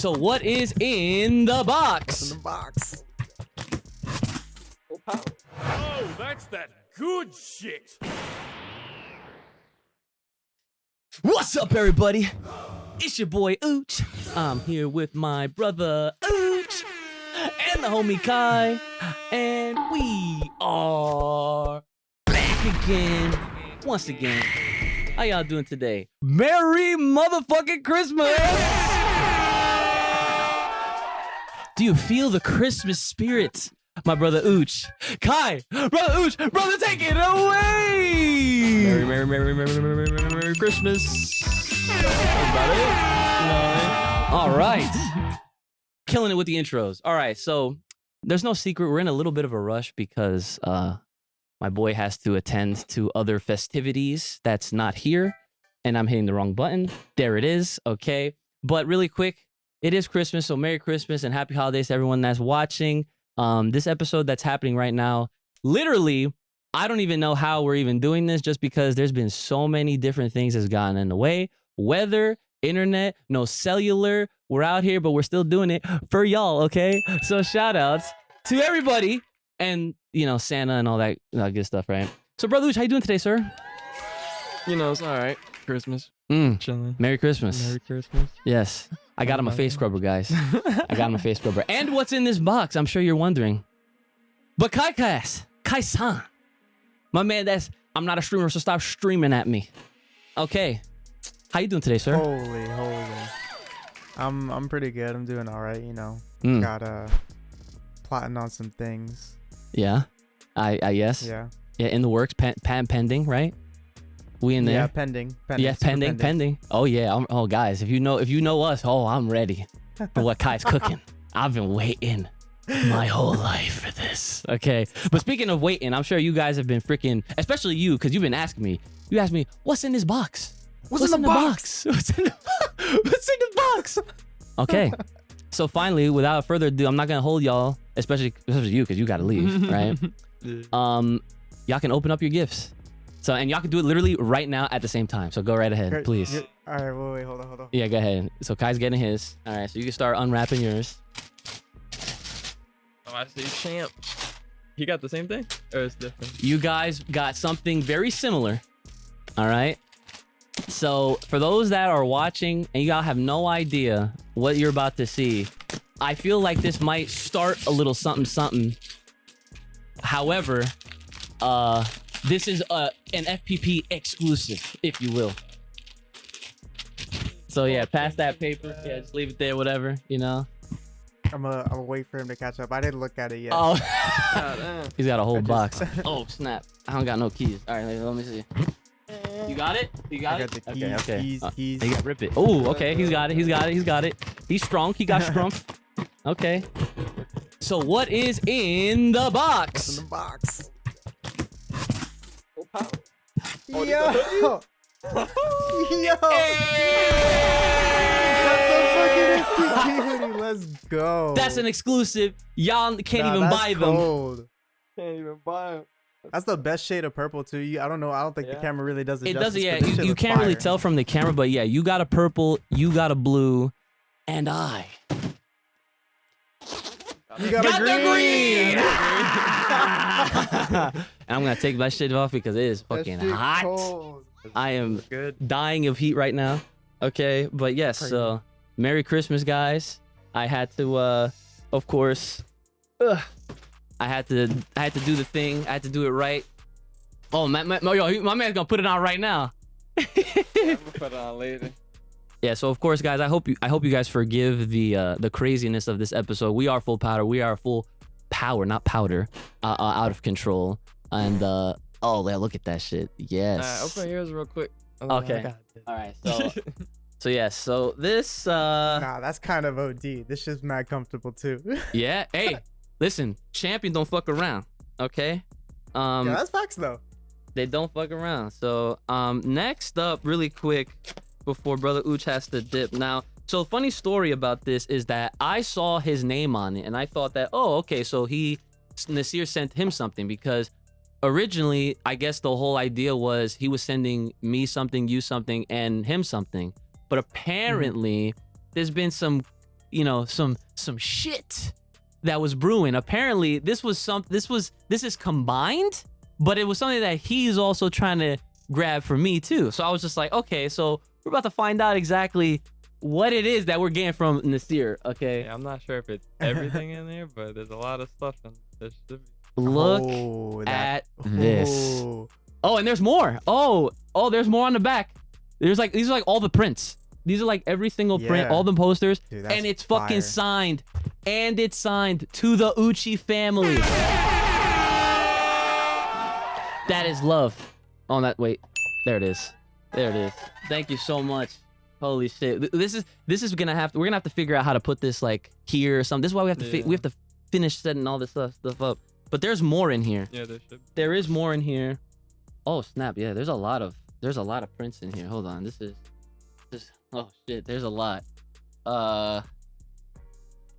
So what is in the box? What's in the box? Oh, that's that good shit. What's up, everybody? It's your boy Ooch. I'm here with my brother Ooch and the homie Kai, and we are back again, once again. How y'all doing today? Merry motherfucking Christmas! Do you feel the Christmas spirit, my brother Ooch? Kai, brother Ooch, brother, take it away! Merry Christmas. About it. All right. Killing it with the intros. All right, so there's no secret. We're in a little bit of a rush because my boy has to attend to other festivities that's not here, and I'm hitting the wrong button. There it is. Okay. But really quick, it is Christmas, so Merry Christmas and Happy Holidays to everyone that's watching. This episode that's happening right now, literally, I don't even know how we're even doing this just because there's been so many different things that's gotten in the way. Weather, internet, no cellular. We're out here, but we're still doing it for y'all, okay? So shout outs to everybody and, you know, Santa and all that good stuff, right? So, Brother Luch, how you doing today, sir? You know, it's all right. Christmas. Chilling. Merry Christmas. Merry Christmas. Yes. I got him a face scrubber, guys. I got him a face scrubber. And what's in this box? I'm sure you're wondering. But Kai-san. My man, I'm not a streamer, so stop streaming at me. Okay. How you doing today, sir? Holy. I'm pretty good. I'm doing all right, you know. Got plotting on some things. Yeah. I yes. Yeah. Yeah, in the works, pending, right? We in there? Yeah, pending. Yeah, pending. Oh yeah. Oh guys, if you know us, I'm ready for what Kai's cooking. I've been waiting my whole life for this. Okay. But speaking of waiting, I'm sure you guys have been freaking, especially you, because you've been asking me. You asked me, what's in this box? What's in the box? What's in the box? Okay. So finally, without further ado, I'm not gonna hold y'all, especially you, because you gotta leave, right? Y'all can open up your gifts. So, and y'all can do it literally right now at the same time. So go right ahead, please. All right, wait, hold on. Yeah, go ahead. So Kai's getting his. All right, so you can start unwrapping yours. Oh, I see, champ. He got the same thing, or it's different? You guys got something very similar. All right. So for those that are watching and y'all have no idea what you're about to see, I feel like this might start a little something. However, this is an FPP exclusive, if you will. So yeah, pass that paper. Yeah, just leave it there, whatever, you know. I'm gonna wait for him to catch up. I didn't look at it yet. Oh, he's got a whole box. Oh snap! I don't got no keys. All right, let me see. You got it? You got I it? got the keys. Okay. Keys. You got rip it. Oh, okay. He's got it. He's strong. He got strong. Okay. So what is in the box? What's in the box? Oh, Yo! Let's go. That's an exclusive. Y'all can't even buy them. Cold. Can't even buy him. That's the best shade of purple too. I don't know. I don't think the camera really does it. It justice, doesn't. Yeah, but this shit you looks can't really fire. tell from the camera, but yeah, you got a purple, you got a blue, and I You got got a the green. And I'm gonna take my shit off because it is That fucking shit hot. cold. I am Good. dying of heat right now. Okay, but yes, so Merry Christmas, guys. I had to, of course, I had to do the thing. I had to do it right. Oh, my man's gonna put it on right now. I'm gonna put it on later. Yeah, so of course, guys, I hope you guys forgive the craziness of this episode. We are full powder. We are full power, not powder, out of control. And oh, yeah, look at that shit. Yes. Open yours real quick. Okay. All right. So yes. So this. Nah, that's kind of OD. This shit's mad comfortable too. Yeah. Hey, listen, champion don't fuck around. Okay. Yeah, that's facts though. They don't fuck around. So next up, really quick, before Brother Ooch has to dip. Now, so funny story about this is that I saw his name on it and I thought that, oh, okay, so Nasir sent him something, because originally, I guess the whole idea was he was sending me something, you something, and him something. But apparently, there's been some some shit that was brewing. Apparently, this is combined, but it was something that he's also trying to grab for me too. So I was just like, okay, so we're about to find out exactly what it is that we're getting from Nasir. Okay. Yeah, I'm not sure if it's everything in there, but there's a lot of stuff in there. Should be. Look at this. Oh, and there's more. Oh, there's more on the back. These are like all the prints. These are like every single print, all the posters, Dude, and it's fucking signed. And it's signed to the Uchi family. That is love. On that, wait, there it is. There it is. Thank you so much. Holy shit. This is we're gonna have to figure out how to put this like here or something. This is why we have to finish setting all this stuff up. But there's more in here. Yeah, there should be. There is more in here. Oh snap! Yeah, there's a lot of prints in here. Hold on, this oh shit, there's a lot.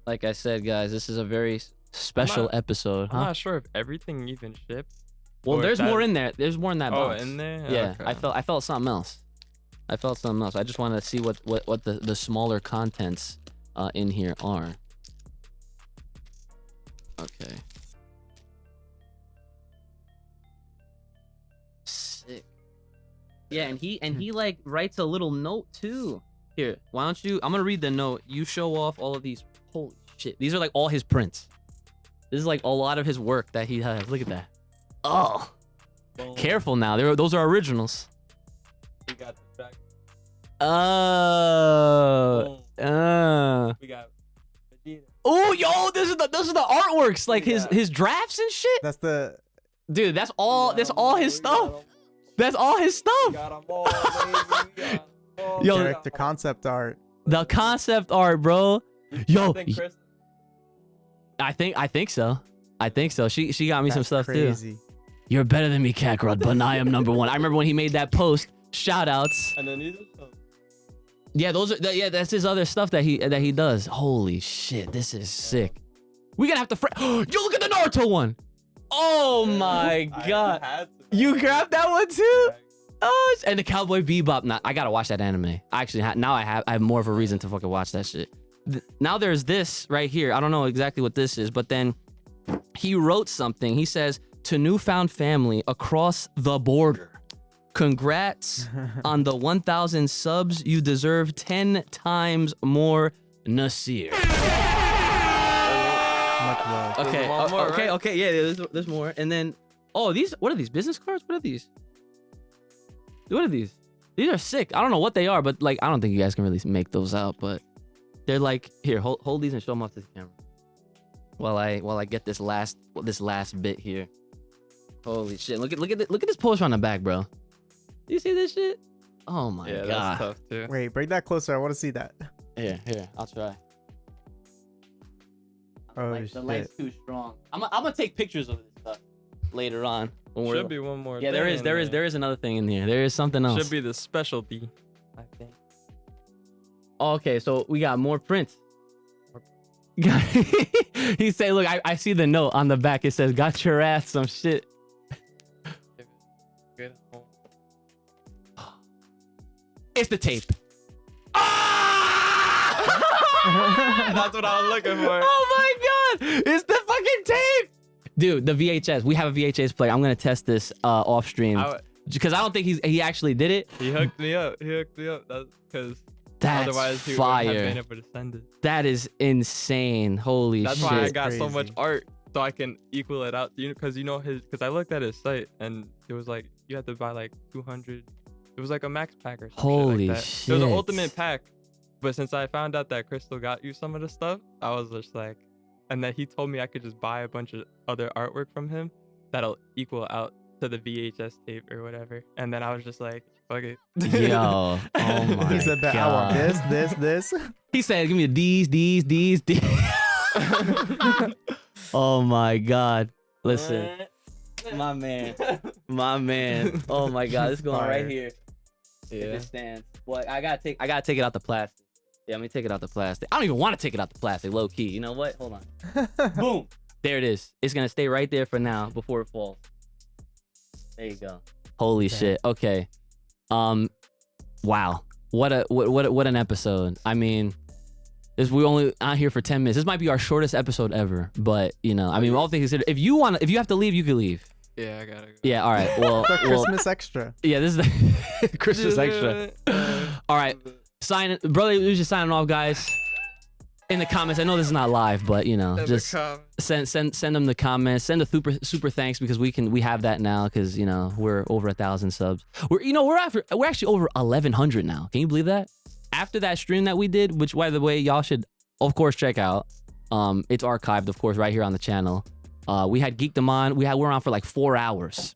Like I said, guys, this is a very special episode. I'm not sure if everything even ships. Well, there's more in there. There's more in that box. Oh, in there? Yeah, Okay. I felt something else. I just wanted to see what the smaller contents in here are. Okay. Sick. Yeah, and he like writes a little note too. Here, why don't you? I'm gonna read the note. You show off all of these. Holy shit! These are like all his prints. This is like a lot of his work that he has. Look at that. Oh, Boom. careful now. Those are originals. We got the track. Oh. We got Vegeta. Oh, yo, those are the artworks, like his drafts and shit. That's the. Dude, that's all his stuff. That's all his stuff. Yo, Character concept art. the concept art, bro. Yo, Chris, I think so. She got me some That's stuff crazy. too. You're better than me, Kakarot, but I am number one. I remember when he made that post. Shoutouts. and then these are Yeah, that's his other stuff that he does. Holy shit, this is sick. We gonna have to yo, look at the Naruto one. Oh my god. You grabbed that one too? Oh, and the Cowboy Bebop. Nah, I gotta watch that anime. Actually, now I have more of a reason to fucking watch that shit. Now there's this right here. I don't know exactly what this is, but then he wrote something. He says, to newfound family across the border. Congrats on the 1,000 subs. You deserve 10 times more, Nasir. Much love. Okay, one more, right? okay, yeah, there's more. And then, what are these, business cards? What are these? What are these? These are sick. I don't know what they are, but like, I don't think you guys can really make those out, but they're like, here, hold these and show them off to the camera. While I get this last bit here. Holy shit. Look at this poster on the back, bro. Do you see this shit? Oh my god. that's tough too. Wait, bring that closer. I want to see that. Here, I'll try. Oh The shit. light's too strong. I'm gonna take pictures of this stuff later on. Should be one more. Yeah, there is another thing in here. There is something else. Should be the specialty, I think. Okay, so we got more prints. He said, look, I see the note on the back. It says, got your ass some shit. It's the tape. That's what I was looking for. Oh my god! It's the fucking tape! Dude, the VHS. We have a VHS player. I'm gonna test this off stream. Because I don't think he actually did it. He hooked me up. That's because That's otherwise he fire. wouldn't have been able to send it. That is insane. Holy That's shit. why I got so much Crazy. art, so I can equal it out. Because I looked at his site and it was like you had to buy like 200. It was like a max pack or something. Holy like that. shit. It was an ultimate pack, but since I found out that Crystal got you some of the stuff, I was just like, and then he told me I could just buy a bunch of other artwork from him that'll equal out to the VHS tape or whatever. And then I was just like, fuck it. Yo. Oh my He said that. I want god. this. He said, give me these. Oh my god. Listen. My man. Oh my god. This is going right Fire. here. Yeah. It stands. Boy, I gotta take it out the plastic. Yeah, let me take it out the plastic. I don't even want to take it out the plastic, low key. You know what? Hold on. Boom. There it is. It's gonna stay right there for now before it falls. There you go. Holy shit. Okay. Wow. What an episode. I mean, We only out here for 10 minutes. This might be our shortest episode ever, but you know, I mean, all things considered, if you have to leave, you can leave. Yeah, I gotta go. Yeah, all right. Well, The Christmas extra. yeah, this is the Christmas extra. All right, brother, we're just signing off, guys. In the comments, I know this is not live, but you know, just send them the comments. Send a super thanks because we have that now because you know we're over 1,000 subs. We're actually over 1,100 now. Can you believe that? After that stream that we did, which by the way, y'all should of course check out. It's archived, of course, right here on the channel. We had Geeked Them on. We were on for like 4 hours,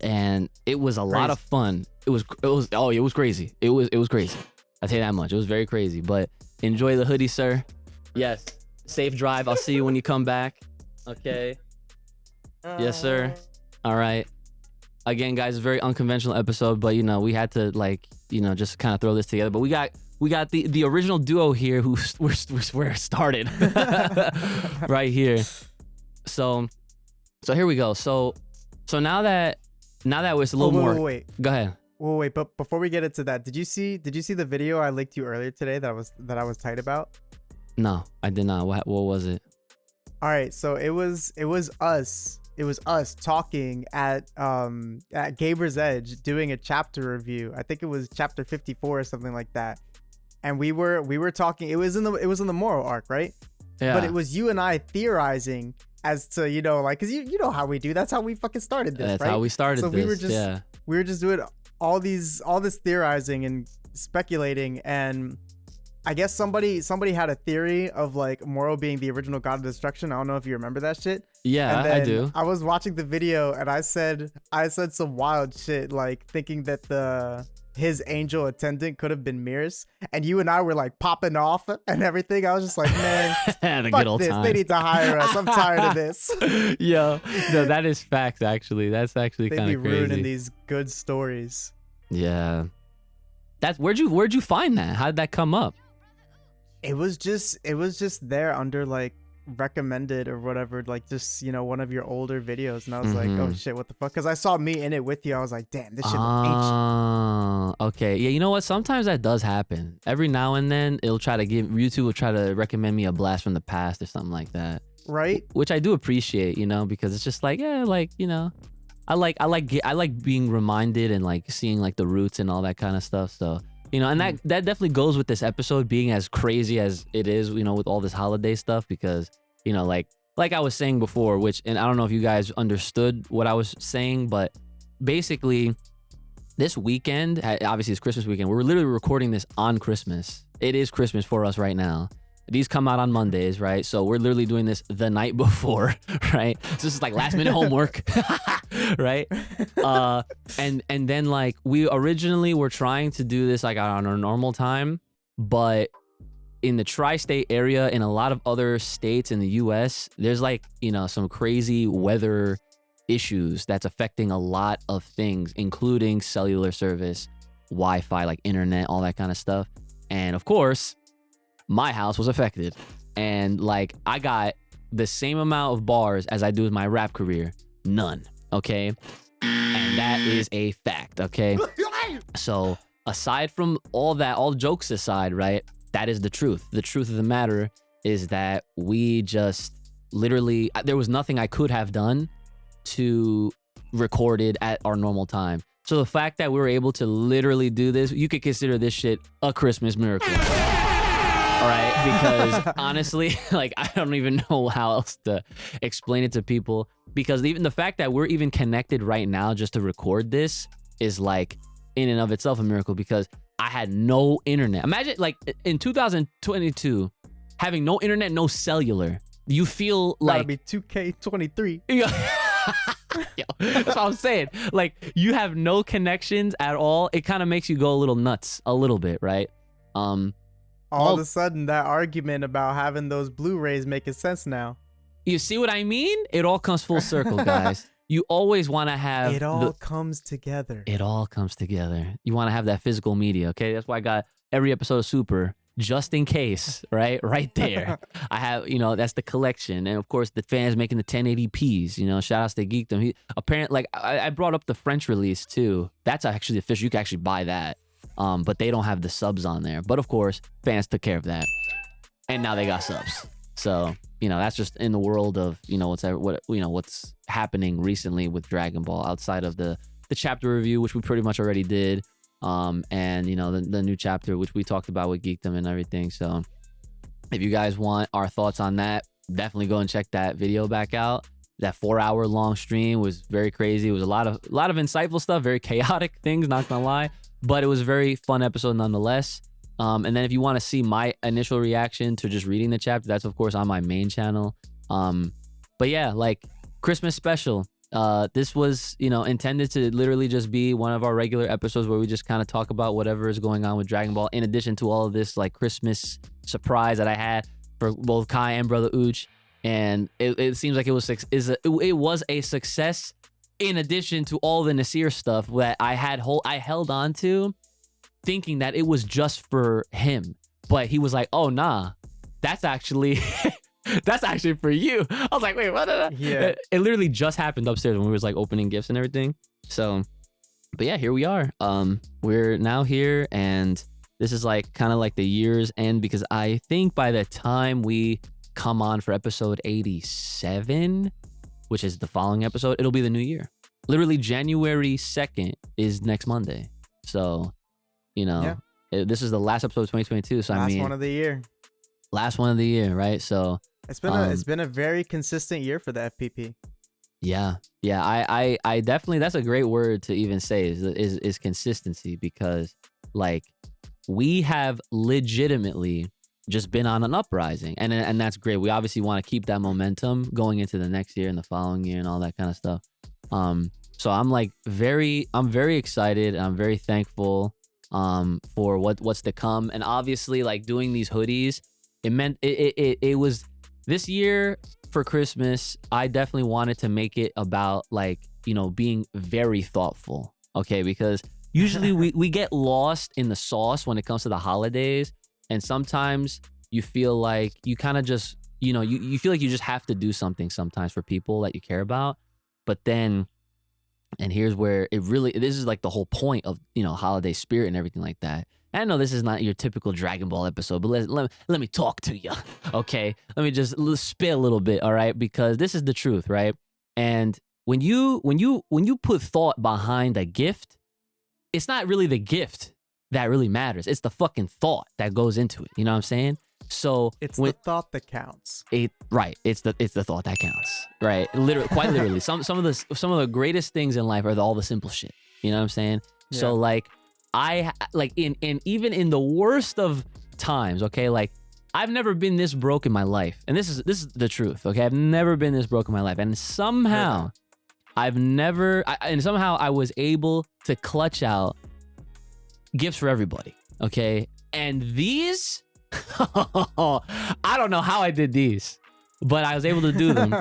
and it was a lot of fun. It was crazy. It was crazy. I'll tell you that much. It was very crazy. But enjoy the hoodie, sir. Yes. Safe drive. I'll see you when you come back. Okay. Yes, sir. All right. Again, guys, a very unconventional episode, but you know we had to just kind of throw this together. But we got the original duo here where it started, right here. So here we go. So now that it's a little more. Wait. Go ahead. Wait, but before we get into that, did you see the video I linked you earlier today that I was tight about? No, I did not. What was it? All right, so it was us. It was us talking at Gaber's Edge doing a chapter review. I think it was chapter 54 or something like that. And we were talking. It was in the moral arc, right? Yeah. But it was you and I theorizing as to because you know how we do. That's how we fucking started this. That's right? how we started. So this. we were just doing all this theorizing and speculating, and I guess somebody had a theory of like Moro being the original god of destruction. I don't know if you remember that shit. Yeah, and then I do. I was watching the video and I said some wild shit, like thinking that his angel attendant could have been Mears, and you and I were like popping off and everything. I was just like, man, the fuck good old this. times. They need to hire us. I'm tired of this. Yo, no, that is facts. Actually, that's actually They kind be of crazy. ruining these good stories. Yeah, where'd you find that? How did that come up? It was just there under like recommended or whatever, like just one of your older videos, and I was like, oh shit, what the fuck? Because I saw me in it with you. I was like, damn, this shit look ancient. Okay, yeah, you know what? Sometimes that does happen. Every now and then, YouTube will try to recommend me a blast from the past or something like that. Right. Which I do appreciate, because it's just like, yeah, like I like being reminded and like seeing like the roots and all that kind of stuff. So. And that definitely goes with this episode being as crazy as it is, with all this holiday stuff, because, like I was saying before, and I don't know if you guys understood what I was saying, but basically this weekend, obviously it's Christmas weekend. We're literally recording this on Christmas. It is Christmas for us right now. These come out on Mondays, right? So we're literally doing this the night before, right? So this is like last minute homework, right? And then like we originally were trying to do this like on our normal time, but in the tri-state area, in a lot of other states in the US, there's like, some crazy weather issues that's affecting a lot of things, including cellular service, Wi-Fi, like internet, all that kind of stuff. And of course, my house was affected, and like I got the same amount of bars as I do with my rap career. None. Okay. And that is a fact. Okay. So aside from all that, all jokes aside, right? That is the truth. The truth of the matter is that we just literally, there was nothing I could have done to record it at our normal time. So the fact that we were able to literally do this, you could consider this shit a Christmas miracle. All right, because honestly, like I don't even know how else to explain it to people, because even the fact that we're even connected right now just to record this is like in and of itself a miracle, because I had no internet. Imagine like in 2022 having no internet, no cellular. You feel like That'd be 2K23. Yo, that's what I'm saying. Like you have no connections at all. It kind of makes you go a little nuts, a little bit, right? All of a sudden, that argument about having those Blu-rays making sense now. You see what I mean? It all comes full circle, guys. You always want to have it all comes together. It all comes together. You want to have that physical media, okay? That's why I got every episode of Super, just in case, right? Right there. I have, that's the collection. And of course, the fans making the 1080p's, shout outs to Geekdom. Apparently, like, I brought up the French release too. That's actually official. You can actually buy that. But they don't have the subs on there. But of course, fans took care of that. and now they got subs. So, that's just in the world of, what's happening recently with Dragon Ball outside of the chapter review, which we pretty much already did. And, the new chapter, which we talked about with Geekdom and everything. So if you guys want our thoughts on that, definitely go and check that video back out. That 4-hour long stream was very crazy. It was a lot of insightful stuff, very chaotic things, not gonna lie, but it was a very fun episode nonetheless. And then if you want to see my initial reaction to just reading the chapter, that's of course on my main channel. But yeah, like Christmas special. This was, intended to literally just be one of our regular episodes where we just kind of talk about whatever is going on with Dragon Ball, in addition to all of this like Christmas surprise that I had for both Kai and Brother Ooch. And it seems like it was a success, in addition to all the Nasir stuff that I held on to, thinking that it was just for him. But he was like, oh nah, that's actually for you. I was like, wait, what? Yeah. It literally just happened upstairs when we was like opening gifts and everything. So, but yeah, here we are. We're now here, and this is like kind of like the year's end, because I think by the time we come on for episode 87, which is the following episode, it'll be the new year. Literally January 2nd is next Monday. So, this is the last episode of 2022. So last one of the year, right? So it's been a very consistent year for the FPP. Yeah. I definitely, that's a great word to even say is consistency, because like we have legitimately just been on an uprising, and that's great. We obviously want to keep that momentum going into the next year and the following year and all that kind of stuff. So I'm very excited, and I'm very thankful for what's to come. And obviously, like, doing these hoodies, it was this year for Christmas. I definitely wanted to make it about, like, being very thoughtful, okay? Because usually we get lost in the sauce when it comes to the holidays, and sometimes you feel like you kind of just, you feel like you just have to do something sometimes for people that you care about. But then, and here's where this is like the whole point of, holiday spirit and everything like that. And I know this is not your typical Dragon Ball episode, but let me talk to you, okay? Let me just spit a little bit, all right? Because this is the truth, right? And when you put thought behind a gift, it's not really the gift that really matters. It's the fucking thought that goes into it. You know what I'm saying? So it's the thought that counts. Right. It's the thought that counts. Right. Literally, quite literally. Some of the greatest things in life are all the simple shit. You know what I'm saying? Yeah. So like, even in the worst of times, okay, like I've never been this broke in my life, and this is the truth. Okay, I've never been this broke in my life, and somehow I was able to clutch out gifts for everybody. Okay, and these. I don't know how I did these, but I was able to do them.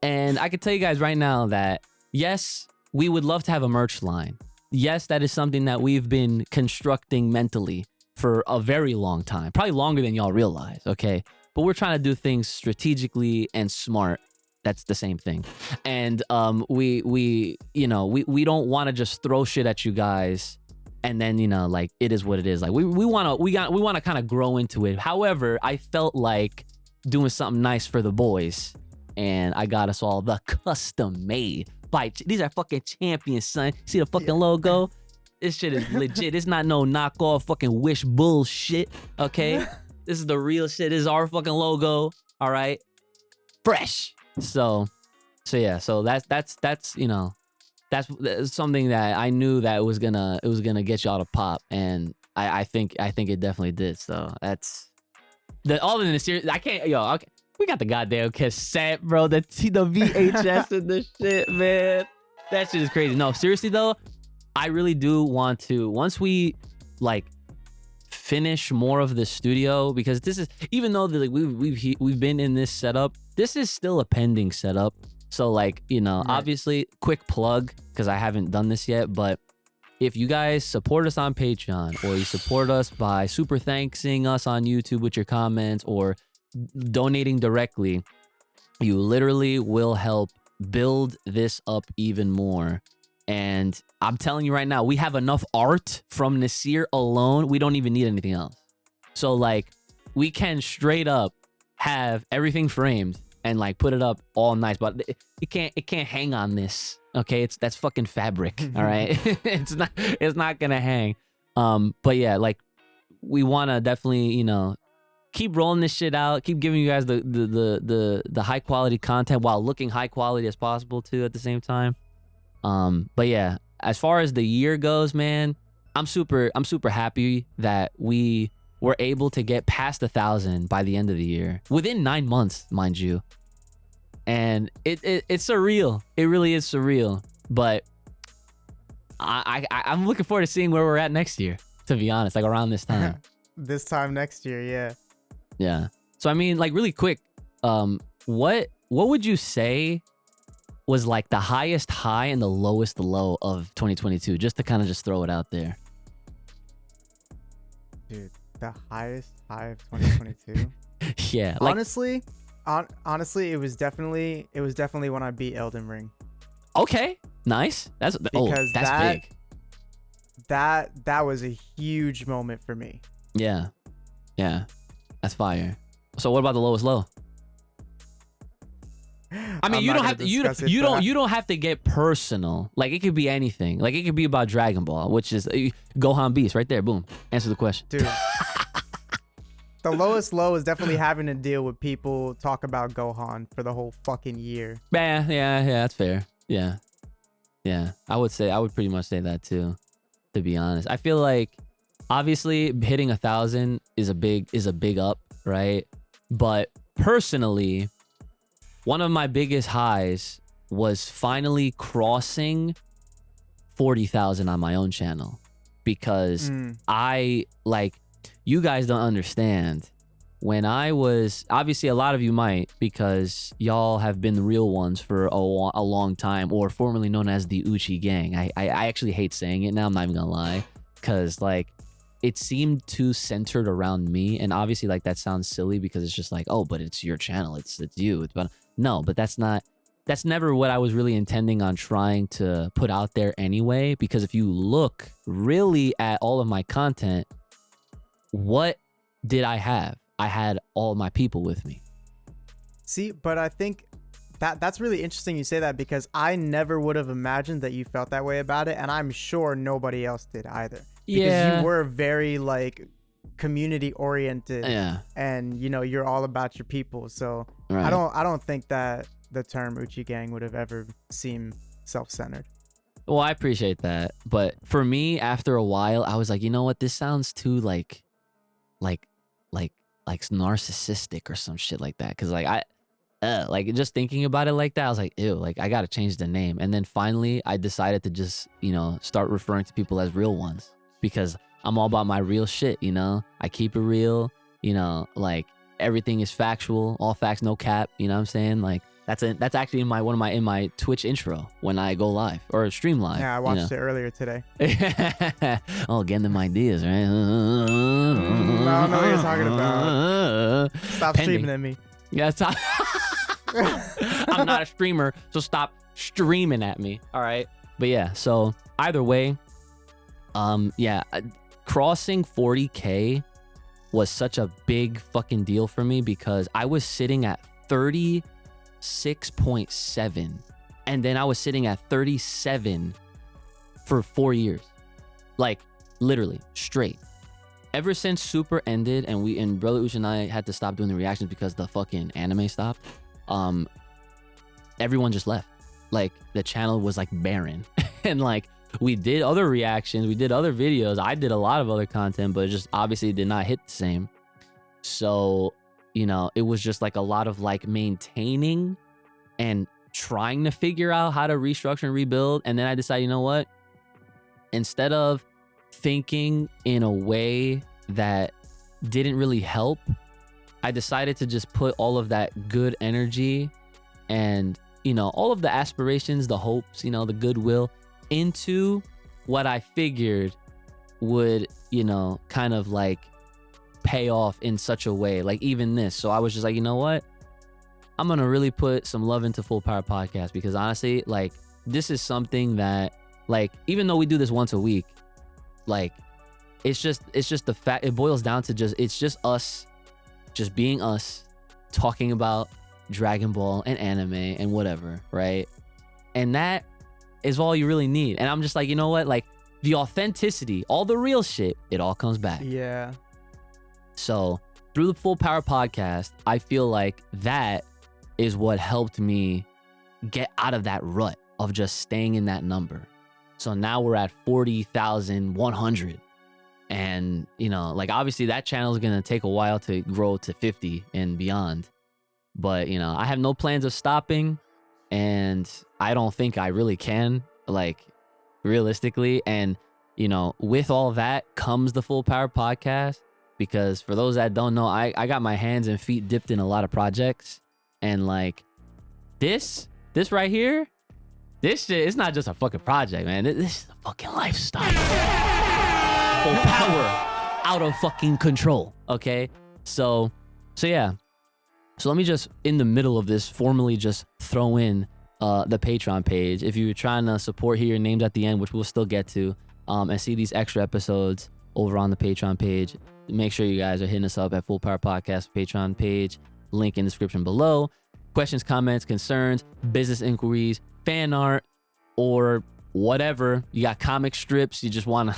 And I can tell you guys right now that yes, we would love to have a merch line. Yes, that is something that we've been constructing mentally for a very long time, probably longer than y'all realize, okay? But we're trying to do things strategically and smart. That's the same thing. And we don't want to just throw shit at you guys and then, like, it is what it is. Like, we want to kind of grow into it. However, I felt like doing something nice for the boys, and I got us all the custom made. These are fucking champions, son. See the fucking logo? This shit is legit. It's not no knockoff fucking Wish bullshit, okay? This is the real shit. This is our fucking logo, all right? Fresh. So yeah. So that's that's something that I knew that it was gonna get y'all to pop, and I think it definitely did. So that's all in the series. I can't, okay. We got the goddamn cassette, bro. The VHS and the shit, man. That shit is crazy. No, seriously though, I really do want to, once we like finish more of the studio, because this is, even though like we've been in this setup, this is still a pending setup. So like, right. Obviously, quick plug, because I haven't done this yet, but if you guys support us on Patreon, or you support us by super thanksing us on YouTube with your comments, or donating directly, you literally will help build this up even more. And I'm telling you right now, we have enough art from Nasir alone. We don't even need anything else. So like, we can straight up have everything framed and like put it up all nice, but it can't hang on this. Okay, that's fucking fabric. All right, it's not gonna hang. But yeah, like we wanna definitely, you know, keep rolling this shit out, keep giving you guys the high quality content while looking high quality as possible too at the same time. But yeah, as far as the year goes, man, I'm super happy that we were able to get past 1,000 by the end of the year within 9 months, mind you. And it's surreal. It really is surreal. But I'm looking forward to seeing where we're at next year, to be honest, like around this time. This time next year, yeah. Yeah. So I mean, like really quick, what would you say was like the highest high and the lowest low of 2022? Just to kind of just throw it out there. Dude, the highest high of 2022. Yeah. Like, honestly, it was definitely when I beat Elden Ring. okay. Nice. That's Because that's big. That was a huge moment for me. Yeah. Yeah. That's fire. So what about the lowest low? I mean, I'm you not don't gonna have to you discuss it, you but don't you don't have to get personal. Like it could be anything. Like it could be about Dragon Ball, which is Gohan Beast right there. Boom. Answer the question. Dude. The lowest low is definitely having to deal with people talk about Gohan for the whole fucking year. Yeah, that's fair. Yeah. I would pretty much say that too, to be honest. I feel like obviously hitting 1,000 is a big up, right? But personally, one of my biggest highs was finally crossing 40,000 on my own channel, because I like, you guys don't understand. When I was, obviously a lot of you might, because y'all have been the real ones for a long time, or formerly known as the Uchi Gang. I actually hate saying it now, I'm not even gonna lie, because like it seemed too centered around me, and obviously like that sounds silly because it's just like, oh, but it's your channel, it's you. But no, but that's never what I was really intending on trying to put out there anyway, because if you look really at all of my content, what did I have? I had all my people with me. See, but I think that's really interesting you say that, because I never would have imagined that you felt that way about it, and I'm sure nobody else did either. Because you were very like community oriented. Yeah. And you know, you're all about your people. So Right. I don't think that the term Uchi Gang would have ever seemed self-centered. Well, I appreciate that, but for me, after a while, I was like, you know what? This sounds too like narcissistic or some shit like that. Because like like just thinking about it like that, I was like, ew, like I gotta change the name. And then finally, I decided to just, you know, start referring to people as real ones, because I'm all about my real shit. You know, I keep it real. You know, like everything is factual, all facts, no cap. You know what I'm saying? Like that's actually in my Twitch intro when I go live or stream live. Yeah, I watched it earlier today. Oh, getting them ideas, right? I don't know what you're talking about. Stop streaming at me. Yeah, stop. I'm not a streamer, so stop streaming at me. All right. But yeah, so either way, yeah, crossing 40K was such a big fucking deal for me, because I was sitting at 36.7, and then I was sitting at 37 for 4 years, like literally straight. Ever since Super ended and Brother Uch and I had to stop doing the reactions because the fucking anime stopped, everyone just left. Like the channel was like barren. And like we did other reactions, we did other videos, I did a lot of other content, but it just obviously did not hit the same. So, you know, it was just like a lot of like maintaining and trying to figure out how to restructure and rebuild. And then I decided, you know what? Instead of thinking in a way that didn't really help, I decided to just put all of that good energy and, you know, all of the aspirations, the hopes, you know, the goodwill into what I figured would, you know, kind of like pay off in such a way, like even this. So I was just like, you know what? I'm going to really put some love into Full Power Podcast, because honestly, like this is something that, like, even though we do this once a week, like it's just the fact, it boils down to just, it's just us just being us, talking about Dragon Ball and anime and whatever, right? And that is all you really need. And I'm just like, you know what? Like, the authenticity, all the real shit, it all comes back. Yeah. So through the Full Power podcast, I feel like that is what helped me get out of that rut of just staying in that number. So now we're at 40,100. And, you know, like obviously that channel is going to take a while to grow to 50 and beyond. But, you know, I have no plans of stopping, and I don't think I really can, like, realistically. And, you know, with all that comes the Full Power podcast, because for those that don't know, I got my hands and feet dipped in a lot of projects. And like this right here, this shit, it's not just a fucking project, man. This is a fucking lifestyle. Full power, out of fucking control. Okay. So yeah. So let me just, in the middle of this, formally just throw in the Patreon page. If you're trying to support, here your names at the end, which we'll still get to, and see these extra episodes over on the Patreon page, make sure you guys are hitting us up at Full Power Podcast Patreon page. Link in the description below. Questions, comments, concerns, business inquiries, fan art, or whatever. You got comic strips, you just want to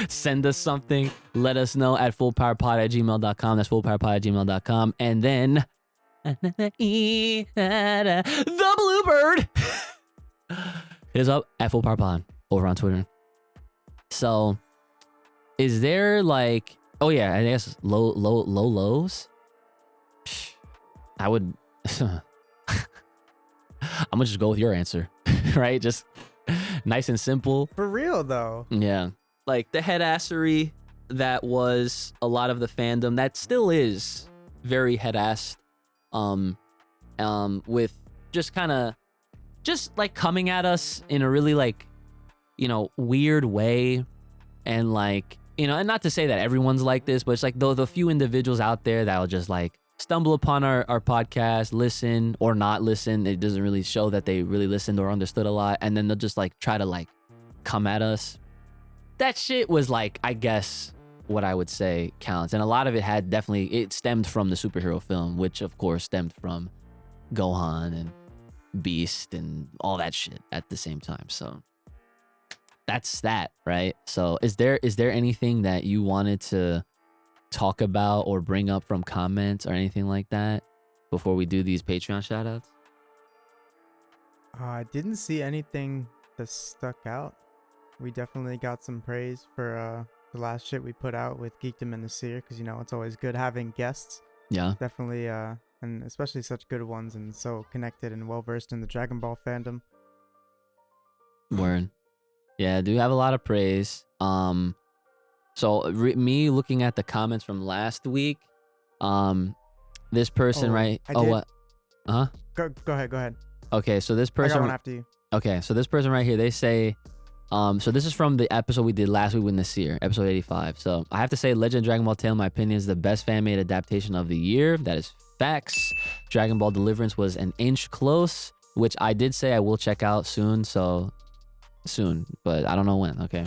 send us something, let us know at fullpowerpod@gmail.com. That's fullpowerpod@gmail.com. And then the Bluebird hit us up at Full Power Pod over on Twitter. So is there like, oh yeah, I guess lows? I would I'm gonna just go with your answer. Right? Just nice and simple. For real though. Yeah. Like the headassery that was a lot of the fandom, that still is very headass, with just kind of just like coming at us in a really like, you know, weird way. And like, you know, and not to say that everyone's like this, but it's like the few individuals out there that'll just like stumble upon our podcast, listen or not listen. It doesn't really show that they really listened or understood a lot. And then they'll just like try to like come at us. That shit was like, I guess what I would say counts. And a lot of it had definitely, it stemmed from the superhero film, which of course stemmed from Gohan and Beast and all that shit at the same time. So that's that, right? So is there anything that you wanted to talk about or bring up from comments or anything like that before we do these Patreon shoutouts? I didn't see anything that stuck out. We definitely got some praise for the last shit we put out with Geekdom and Nasir, because you know it's always good having guests. Yeah, Definitely, and especially such good ones and so connected and well versed in the Dragon Ball fandom. word. Yeah, I do have a lot of praise. So me looking at the comments from last week, this person what? Go ahead. Okay, so this I got person one after you. Okay, so this person right here, they say, so this is from the episode we did last week with Nasir, episode 85. So I have to say, Legend of Dragon Ball Tale, in my opinion, is the best fan-made adaptation of the year. That is facts. Dragon Ball Deliverance was an inch close, which I did say I will check out soon. So soon, but I don't know when. Okay.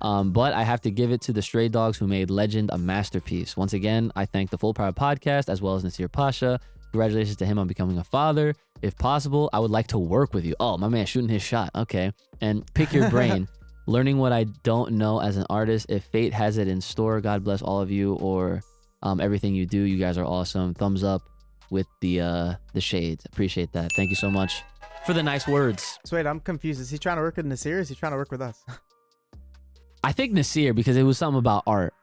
But I have to give it to the Stray Dogs who made Legend a masterpiece. Once again, I thank the Full Power Podcast as well as Nasir Pasha. Congratulations to him on becoming a father. If possible, I would like to work with you. Oh, my man shooting his shot. Okay. And pick your brain. Learning what I don't know as an artist. If fate has it in store, God bless all of you, or everything you do. You guys are awesome. Thumbs up with the shades. Appreciate that. Thank you so much for the nice words. So wait, I'm confused. Is he trying to work with Nasir? Or is he trying to work with us? I think Nasir, because it was something about art.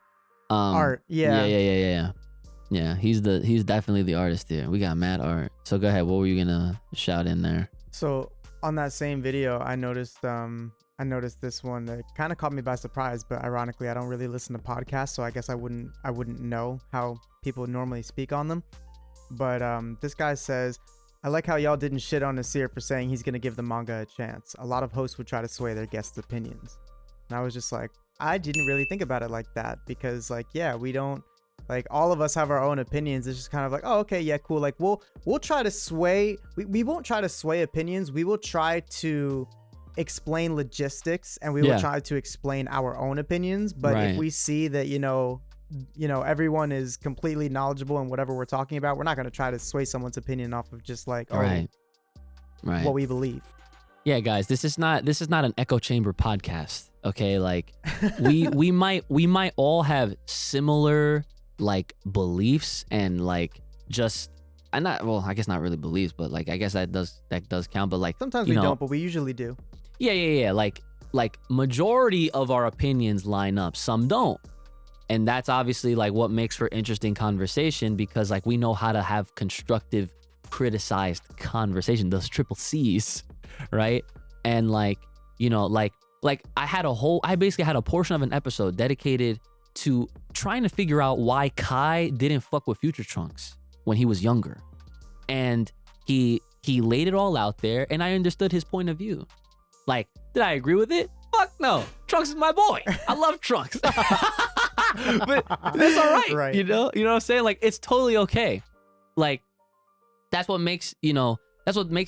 Art, yeah. Yeah, he's definitely the artist here. We got mad art. So go ahead. What were you gonna shout in there? So on that same video, I noticed this one that kind of caught me by surprise. But ironically, I don't really listen to podcasts, so I guess I wouldn't know how people normally speak on them. But this guy says, I like how y'all didn't shit on Nasir for saying he's gonna give the manga a chance. A lot of hosts would try to sway their guests' opinions. And I was just like, I didn't really think about it like that, because like, yeah, we don't, like, all of us have our own opinions. It's just kind of like, oh, okay, yeah, cool. Like we'll try to sway, we won't try to sway opinions. We will try to explain logistics, and we will try to explain our own opinions. But if we see that, you know, everyone is completely knowledgeable in whatever we're talking about. We're not going to try to sway someone's opinion off of just like Right. what we believe. Yeah, guys, this is not an echo chamber podcast. Okay, like we might all have similar like beliefs and like just I guess not really beliefs, but like I guess that does count. But like Sometimes we don't, but we usually do. Yeah. Like majority of our opinions line up. Some don't. And that's obviously like what makes for interesting conversation, because like we know how to have constructive criticized conversation, those triple C's, right? And like, like I basically had a portion of an episode dedicated to trying to figure out why Kai didn't fuck with Future Trunks when he was younger. And he laid it all out there, and I understood his point of view. Like, did I agree with it? Fuck no. Trunks is my boy. I love Trunks. But that's all right. Right. You know what I'm saying? Like, it's totally okay. Like, that's what makes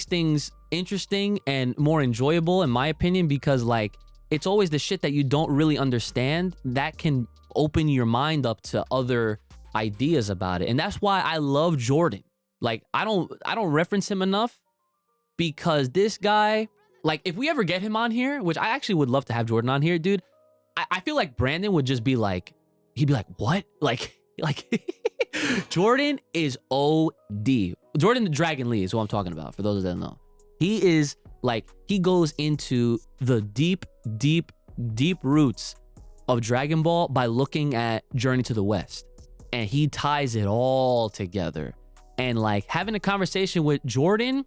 things interesting and more enjoyable, in my opinion, because like it's always the shit that you don't really understand that can open your mind up to other ideas about it. And that's why I love Jordan. Like, I don't reference him enough, because this guy, like, if we ever get him on here, which I actually would love to have Jordan on here, dude, I feel like Brandon would just be like, he'd be like, what? Like Jordan is OD. Jordan the Dragon Lee is who I'm talking about, for those that don't know. He is like, he goes into the deep roots of Dragon Ball by looking at Journey to the West. And he ties it all together. And like having a conversation with Jordan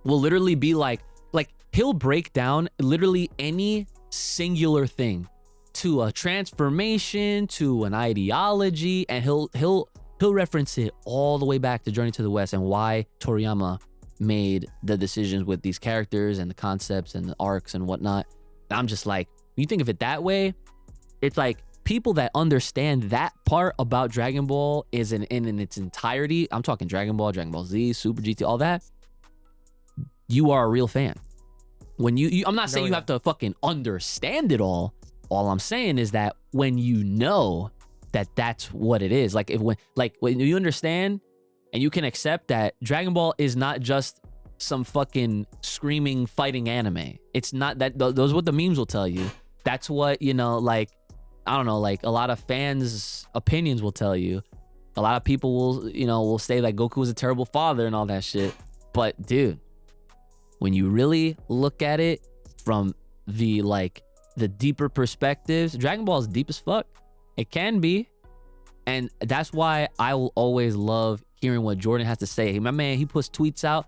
will literally be like he'll break down literally any singular thing to a transformation, to an ideology, and he'll reference it all the way back to Journey to the West and why Toriyama made the decisions with these characters and the concepts and the arcs and whatnot. I'm just like, when you think of it that way, it's like people that understand that part about Dragon Ball is in its entirety. I'm talking Dragon Ball, Dragon Ball Z, Super GT, all that. You are a real fan. When you I'm not saying you have to fucking understand it all. All I'm saying is that when you know that that's what it is, when you understand and you can accept that Dragon Ball is not just some fucking screaming fighting anime. It's not that. Those are what the memes will tell you. That's what, like, I don't know, like a lot of fans' opinions will tell you. A lot of people will say that Goku was a terrible father and all that shit. But dude, when you really look at it from the deeper perspectives, Dragon Ball is deep as fuck. It can be. And that's why I will always love hearing what Jordan has to say. My man, he puts tweets out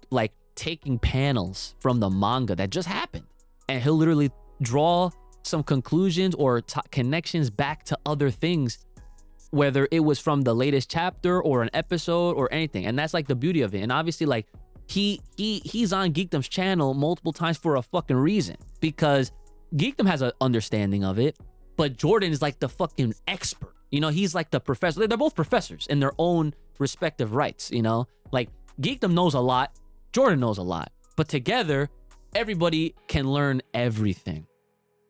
like taking panels from the manga that just happened. And he'll literally draw some conclusions or connections back to other things, whether it was from the latest chapter or an episode or anything. And that's like the beauty of it. And obviously, like, he's on Geekdom's channel multiple times for a fucking reason, because Geekdom has an understanding of it, but Jordan is like the fucking expert. He's like the professor. They're both professors in their own respective rights. Like Geekdom knows a lot, Jordan knows a lot, but together everybody can learn everything.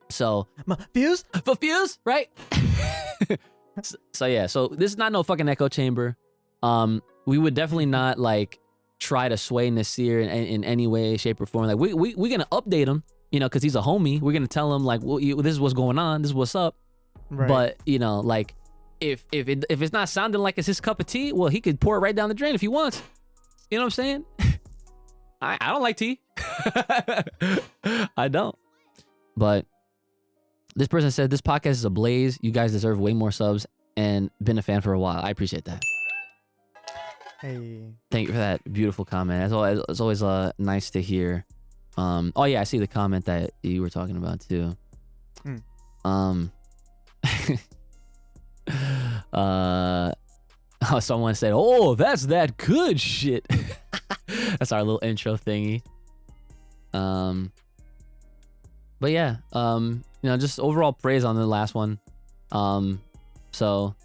So Fuse, right? So yeah, so this is not no fucking echo chamber. We would definitely not like try to sway Nasir in any way, shape, or form. Like we're gonna update him, because he's a homie. We're gonna tell him like, well, this is what's going on, this is what's up. right. But like if it's not sounding like it's his cup of tea, well, he could pour it right down the drain if he wants. You know what I'm saying? I don't like tea. I don't. But this person said, this podcast is a blaze. You guys deserve way more subs, and been a fan for a while. I appreciate that. Hey. Thank you for that beautiful comment. It's always nice to hear. Oh yeah, I see the comment that you were talking about too. Someone said, "Oh, that's that good shit." That's our little intro thingy. But yeah, just overall praise on the last one. So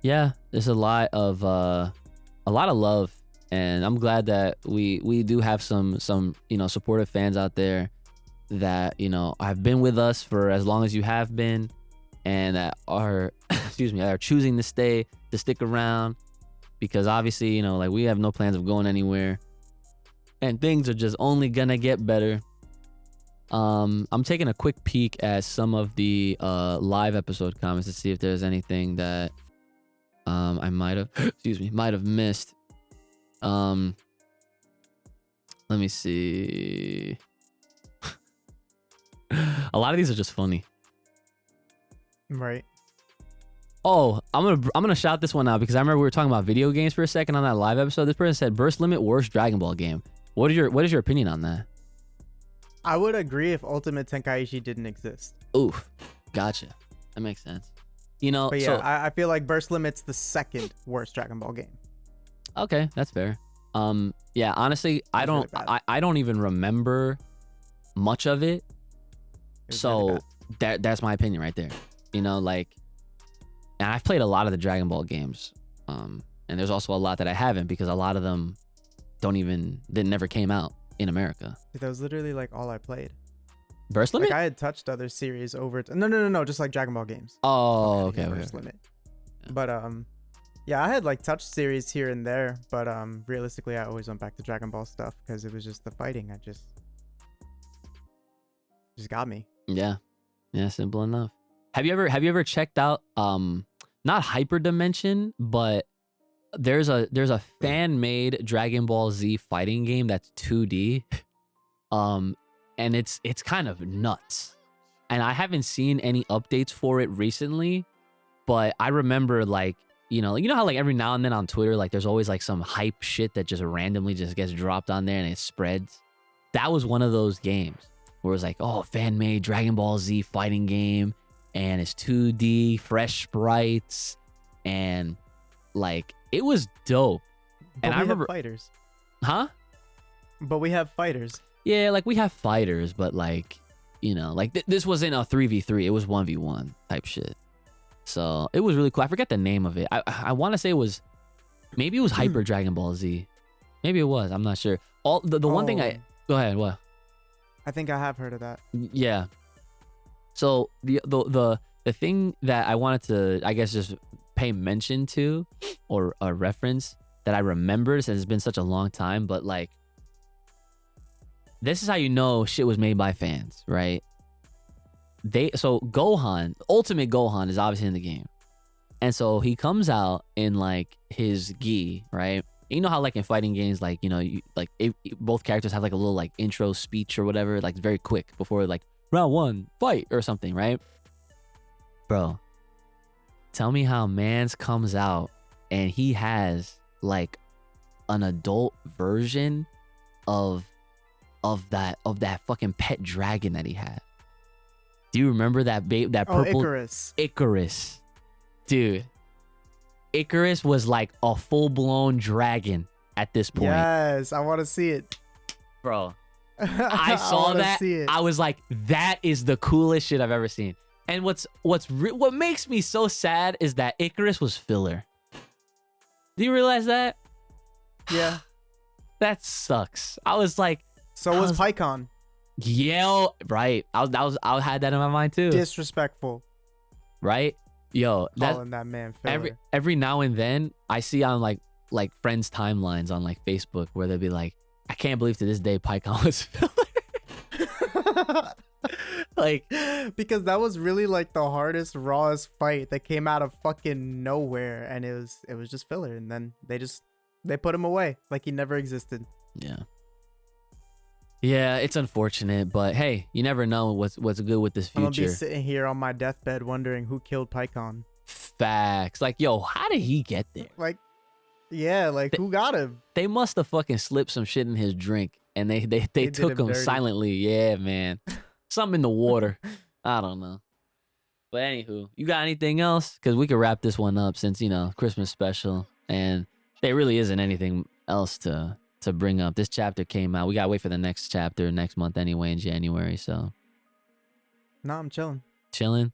yeah, there's a lot of love, and I'm glad that we do have some supportive fans out there that have been with us for as long as you have been. and that are excuse me, that are choosing to stick around, because obviously, you know, like we have no plans of going anywhere, and things are just only gonna get better. I'm taking a quick peek at some of the live episode comments to see if there's anything that I might have might have missed. Let me see. A lot of these are just funny. Right. Oh, I'm gonna shout this one out because I remember we were talking about video games for a second on that live episode. This person said Burst Limit worst Dragon Ball game. What is your opinion on that? I would agree if Ultimate Tenkaichi didn't exist. Oof, gotcha. That makes sense. You know, But yeah, so I feel like Burst Limit's the second worst Dragon Ball game. okay, that's fair. Yeah, honestly, I It's don't really bad. I don't even remember much of it. It was So really bad. that's my opinion right there. You know, like, and I've played a lot of the Dragon Ball games. And there's also a lot that I haven't because a lot of them never came out in America. Dude, that was literally like all I played. Burst Limit? Like I had touched other series over. No, just like Dragon Ball games. Oh, okay. Burst Limit. Yeah. But yeah, I had like touched series here and there, but realistically, I always went back to Dragon Ball stuff because it was just the fighting. I just got me. Yeah. Yeah, simple enough. Have you ever checked out not Hyperdimension, but there's a fan-made Dragon Ball Z fighting game that's 2D. And it's kind of nuts. And I haven't seen any updates for it recently, but I remember like, you know how like every now and then on Twitter, like there's always like some hype shit that just randomly just gets dropped on there and it spreads. That was one of those games where it was like, oh, fan-made Dragon Ball Z fighting game, and it's 2D, fresh sprites, and like it was dope. But And we I remember, have fighters. huh? But we have fighters. Yeah, like we have fighters, but like, you know, like this wasn't a 3v3, it was 1v1 type shit. So it was really cool. I forget the name of it. I want to say maybe it was Hyper Dragon Ball Z. Maybe it was. I'm not sure. All the one thing Oh, go ahead. What? I think I have heard of that. Yeah. So the thing that I wanted to, I guess, just pay mention to, or a reference that I remembered, since it's been such a long time, but like, this is how you know shit was made by fans, right? So Gohan, Ultimate Gohan, is obviously in the game, and so he comes out in like his gi, right? You know how like in fighting games, like, you know, both characters have like a little like intro speech or whatever, like very quick before like round one, fight or something, right? Bro, tell me how Mans comes out and he has like an adult version of that fucking pet dragon that he had. Do you remember that purple Icarus? Dude. Icarus was like a full-blown dragon at this point. Yes, I want to see it. Bro, I saw that. I was like, that is the coolest shit I've ever seen. And what makes me so sad is that Icarus was filler. Do you realize that? Yeah. That sucks. I was like, So was Pycon. yeah, right. I had that in my mind too. Disrespectful. Right? Yo, Calling that man filler. every now and then I see on like friends' timelines on like Facebook where they'll be like, I can't believe to this day Pycon was filler. Like, because that was really like the hardest, rawest fight that came out of fucking nowhere, and it was just filler, and then they put him away like he never existed. yeah, it's unfortunate, but hey, you never know what's good with this I'm gonna be future. sitting here on my deathbed wondering who killed Pycon. Facts. Like, yo, how did he get there? Like, yeah, like who got him? They must have fucking slipped some shit in his drink, and they did took him him dirty. silently. Yeah, man. Something in the water. I don't know. But anywho, you got anything else? Because we could wrap this one up since, you know, Christmas special, and there really isn't anything else to bring up. This chapter came out. We gotta wait for the next chapter next month anyway in January. So No, I'm chilling. chilling.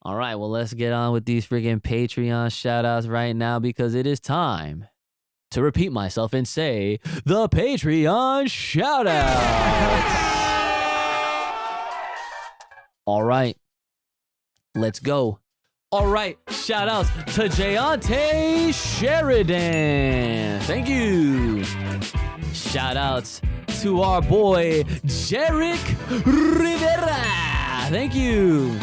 All right, well, let's get on with these freaking Patreon shout outs right now, because it is time to repeat myself and say the Patreon shout outs. All right. Let's go. All right, shout outs to Jayante Sheridan. Thank you. Shout outs to our boy, Jarek Rivera. Thank you.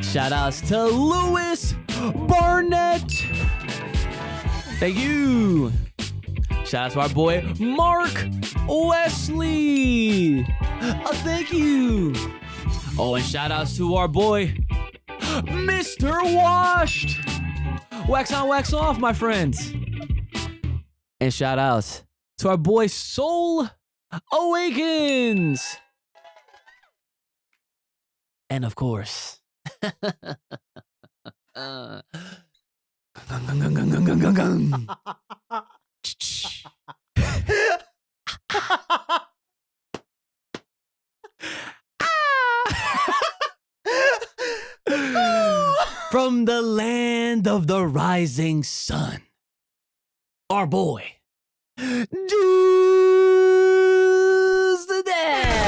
Shout outs to Louis Barnett. Thank you. Shout out to our boy, Mark Wesley. Thank you. Oh, and shout outs to our boy, Mr. Washed. Wax on, wax off, my friends. And shout outs to our boy Soul Awakens. And of course, from the land of the rising sun, our boy, Juice the Dad.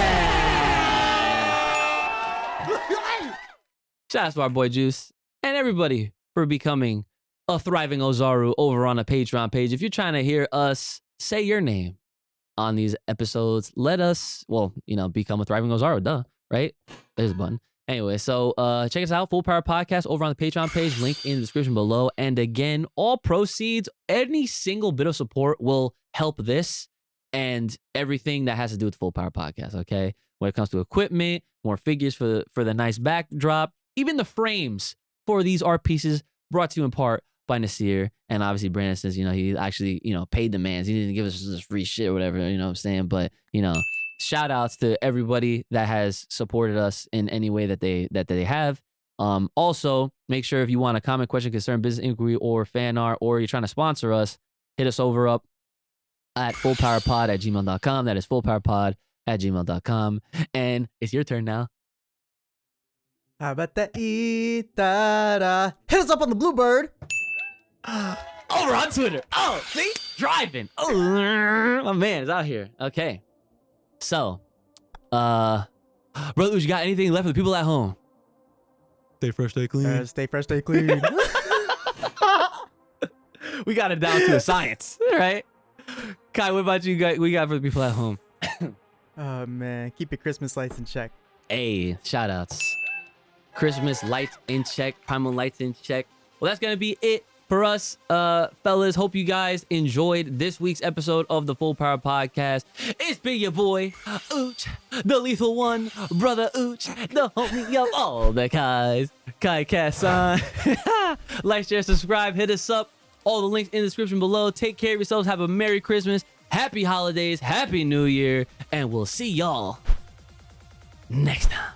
Shout out to our boy Juice and everybody for becoming a thriving Ozaru over on a Patreon page. If you're trying to hear us say your name on these episodes, let us, become a thriving Ozaru, duh, right? There's a button. Anyway, so check us out, Full Power Podcast, over on the Patreon page, link in the description below. And again, all proceeds, any single bit of support will help this and everything that has to do with the Full Power Podcast, okay? When it comes to equipment, more figures for the nice backdrop, even the frames for these art pieces brought to you in part by Nasir. And obviously Brandon says, he actually, paid the mans. He didn't give us this free shit or whatever, you know what I'm saying? But, shout outs to everybody that has supported us in any way that they have. Also, make sure if you want a comment, question, concern, business inquiry, or fan art, or you're trying to sponsor us, hit us over up at fullpowerpod@gmail.com. That is fullpowerpod@gmail.com. And it's your turn now. How about that? Hit us up on the Bluebird. Over on Twitter. Oh, see? Driving. Oh, my man is out here. Okay. So, brother, you got anything left for the people at home? Stay fresh, stay clean. Stay fresh, stay clean. We got it down to a science. All right. Kai, what about you guys? We got for the people at home. Oh, man. Keep your Christmas lights in check. Hey, shout outs. Christmas lights in check. Primal lights in check. Well, that's going to be it for us, fellas. Hope you guys enjoyed this week's episode of the Full Power Podcast. It's been your boy, Ooch, the lethal one, brother Ooch, the homie of all the Kais, Kai Kassan. Like, share, subscribe, hit us up. All the links in the description below. Take care of yourselves. Have a Merry Christmas, Happy Holidays, Happy New Year, and we'll see y'all next time.